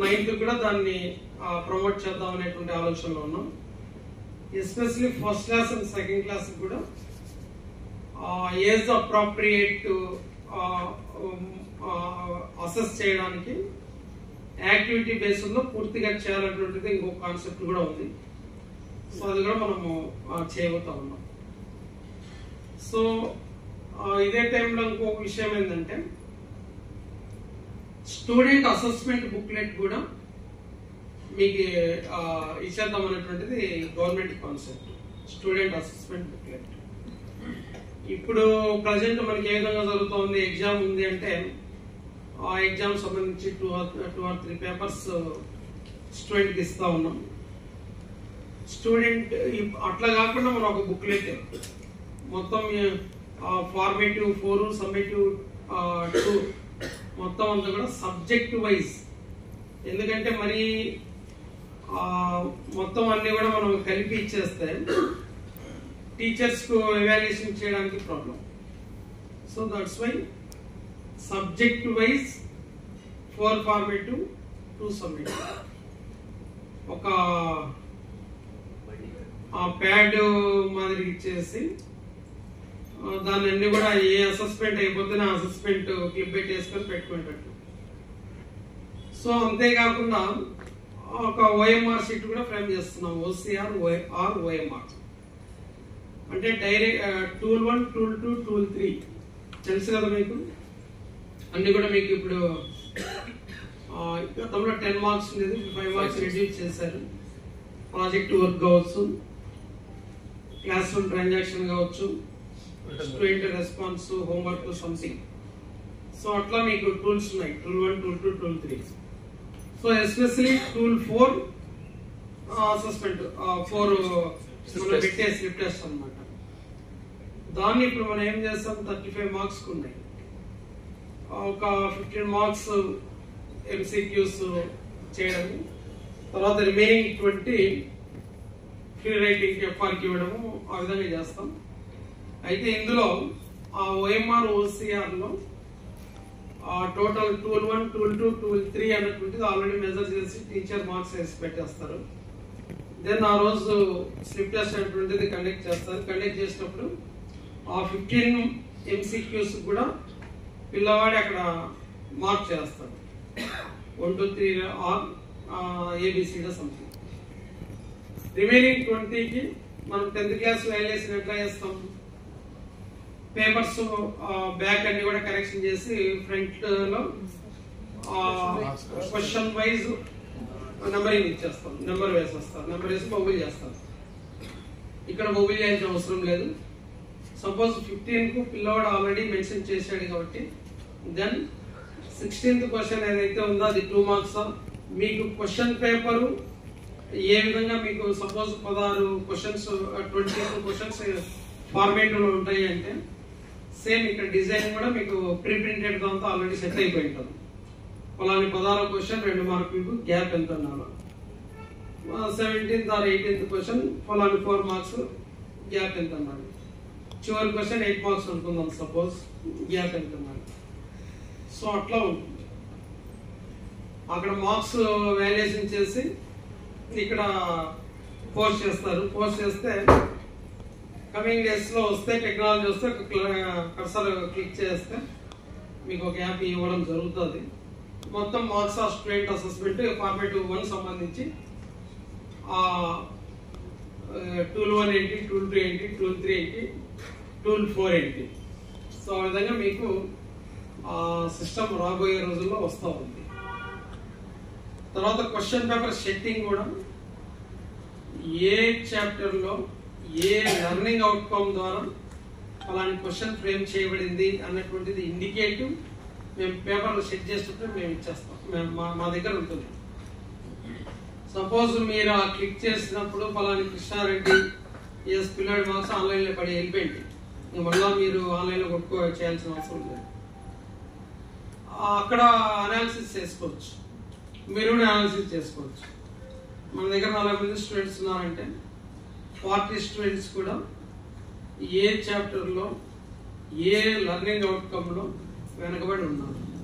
9th కూడా దాన్ని promote చేద్దాం అనేటువంటి ఆలోచనలో ఉన్నాం. Especially first class and second class కూడా ఏజ్ అప్రాప్రియేట్ అసెస్ చేయడానికి యాక్టివిటీ బేస్డ్ లో పూర్తిగా చేయాలనేటువంటిది ఇంకొక కాన్సెప్ట్ కూడా ఉంది. సో అది కూడా మనము చేయబోతా ఉన్నాం. సో ఇదే టైంలో ఇంకొక విషయం ఏంటంటే స్టూడెంట్ అసెస్మెంట్ బుక్లెట్ కూడా మీకు ఇచ్చేద్దాం అనేటువంటిది government concept. Student assessment booklet ఇప్పుడు ప్రజెంట్ మనకి ఏ విధంగా జరుగుతుంది, ఎగ్జామ్ ఉంది అంటే ఆ ఎగ్జామ్ సంబంధించి 2 or 3 పేపర్స్ స్టూడెంట్కి ఇస్తా ఉన్నాం. స్టూడెంట్ అట్లా కాకుండా మనం ఒక బుక్లెట్ మొత్తం ఫార్మేటివ్ 4 సమ్మేటివ్ 2 మొత్తం అంతా కూడా సబ్జెక్ట్ వైజ్, ఎందుకంటే మరి మొత్తం అన్ని కూడా మనం కలిపి ఇచ్చేస్తే టీచర్స్ కు ఎవాల్యుయేషన్ చేయడానికి problem. So that's why subject wise 4 formative 2 summative ఒక ప్యాడ్ మాదిరి ఇచ్చేసి దాన్ని అన్ని కూడా ఏ అసెస్మెంట్ అయిపోతేనే అసెస్మెంట్ క్లిప్ పెట్టేసుకొని పెట్టుకునేటట్టు. సో అంతేకాకుండా ఒక ఓఎంఆర్ షీట్ కూడా ఫ్రేమ్ చేస్తున్నాం. OCR ఆర్ ఓఎంఆర్ అంటే డైరెక్ట్ టూల్ 1 టూల్ 2 టూల్ 3 తెలుసు కదా మీకు. అన్ని కూడా మీకు ఇప్పుడు గతంలో 10 మార్క్స్ ఉండేది, 5 మార్క్స్ రెడ్యూస్ చేశారు. ప్రాజెక్ట్ వర్క్ కావచ్చు, క్లాస్ రూమ్ ట్రాన్సాక్షన్ కావచ్చు, student response, homework, something. So అట్లా మీకు టూల్స్ ఉన్నాయి, tool 1 tool 2 tool 3. So especially tool 4 assessment 4 మనం పెట్టే స్లిప్ టెస్ట్ అన్నమాట. దాన్ని ఇప్పుడు మనం ఏం చేస్తాం, 35 మార్క్స్ ఉన్నాయి. ఒక 15 మార్క్స్ MCQs చేయడము, తర్వాత రిమైనింగ్ 20 ఫ్రీ రైటింగ్ FRకి ఇవ్వడము, ఆ విధంగా చేస్తాం. అయితే ఇందులో ఆ OMR OCR లో టోటల్ టూల్ 1 టూల్ 2 టూల్ 3 అన్నటువంటిది ఆల్రెడీ మెజర్ చేసి టీచర్ మార్క్స్ వేసి పెట్టేస్తారు. దెన్ ఆ రోజు స్లిప్ టెస్ట్ అనేటువంటిది కండక్ట్ చేస్తారు. కండక్ట్ చేసినప్పుడు ఆ 15 MCQs కూడా పిల్లవాడు అక్కడ మార్క్ చేస్తాడు, 1 2 3 ఆర్ ABCD సంథింగ్. రిమైనింగ్ 20కి మనం 10th క్లాస్ వాల్యుయేషన్ ఎట్లా చేస్తాం, పేపర్స్ బ్యాక్ అన్ని కూడా కరెక్షన్ చేసి ఫ్రంట్ లో క్వశ్చన్ వైజ్ నెంబరింగ్ ఇచ్చేస్తాం, నెంబర్ వేసేస్తాం, నెంబర్ వేసి బబుల్ చేస్తాం. ఇక్కడ బబుల్ చేయాల్సిన అవసరం లేదు. సపోజ్ 15 కు పిల్లవాడు ఆల్రెడీ మెన్షన్ చేశాడు కాబట్టి దెన్ 16th క్వశ్చన్ ఏదైతే ఉందో అది 2 మార్క్స్. మీకు క్వశ్చన్ పేపరు ఏ విధంగా మీకు సపోజ్ 16 క్వశ్చన్స్ 22 క్వశ్చన్స్ ఫార్మేట్ లో ఉంటాయి అంటే సేమ్ ఇక్కడ డిజైన్ కూడా మీకు ప్రీ ప్రింటెడ్ దాంతో ఆల్రెడీ సెట్ అయిపోయి ఉంటుంది. అలానే 16వ క్వశ్చన్ 2 మార్కులకు గ్యాప్ ఎంత ఉండాలి, 17th or 18th క్వశ్చన్ ఫలాని 4 మార్క్స్ గ్యాప్ ఎంత ఉండాలి, చివరి క్వశ్చన్ 8 మార్క్స్ అనుకుందాం సపోజ్, గ్యాప్ ఎంత ఉండాలి. సో అట్లా ఉంటుంది. అక్కడ మార్క్స్ వాల్యుయేషన్ చేసి ఇక్కడ పోస్ట్ చేస్తారు. పోస్ట్ చేస్తే కమింగ్ డేస్ లో వస్తే టెక్నాలజీ వస్తే కర్సర్ క్లిక్ చేస్తే మీకు ఒక యాప్ ఇవ్వడం జరుగుతుంది. మొత్తం marks of student assessment formative 1 సంబంధించి టూల్ 1 ఏంటి, టూల్ 2 ఏంటి, టూల్ 3 ఏంటి, టూల్ 4 ఏంటి. సో ఆ విధంగా మీకు సిస్టమ్ రాబోయే రోజుల్లో వస్తూ ఉంది. తర్వాత క్వశ్చన్ పేపర్ సెట్టింగ్ కూడా ఏ చాప్టర్ లో ఏ లెర్నింగ్ అవుట్కమ్ ద్వారా అలాంటి క్వశ్చన్ ఫ్రేమ్ చేయబడింది అన్నటువంటిది ఇండికేటివ్ మేము పేపర్లో సెట్ చేసినప్పుడు మేము ఇచ్చేస్తాం, మా దగ్గర ఉంటుంది. సపోజ్ మీరు ఆ క్లిక్ చేసినప్పుడు ఫలాని కృష్ణారెడ్డి పిల్లాడి మార్క్స్ ఆన్లైన్లో పడి వెళ్ళిపోయింది, మళ్ళీ మీరు ఆన్లైన్లో కొట్టుకో చేయాల్సిన అవసరం లేదు. అక్కడ అనాలిసిస్ చేసుకోవచ్చు, మీరు కూడా అనాలిసిస్ చేసుకోవచ్చు. మన దగ్గర 40 మంది స్టూడెంట్స్ ఉన్నారంటే 40 స్టూడెంట్స్ కూడా ఏ చాప్టర్లో ఏ లెర్నింగ్ అవుట్కమ్లో వెనకబడి ఉన్నారు.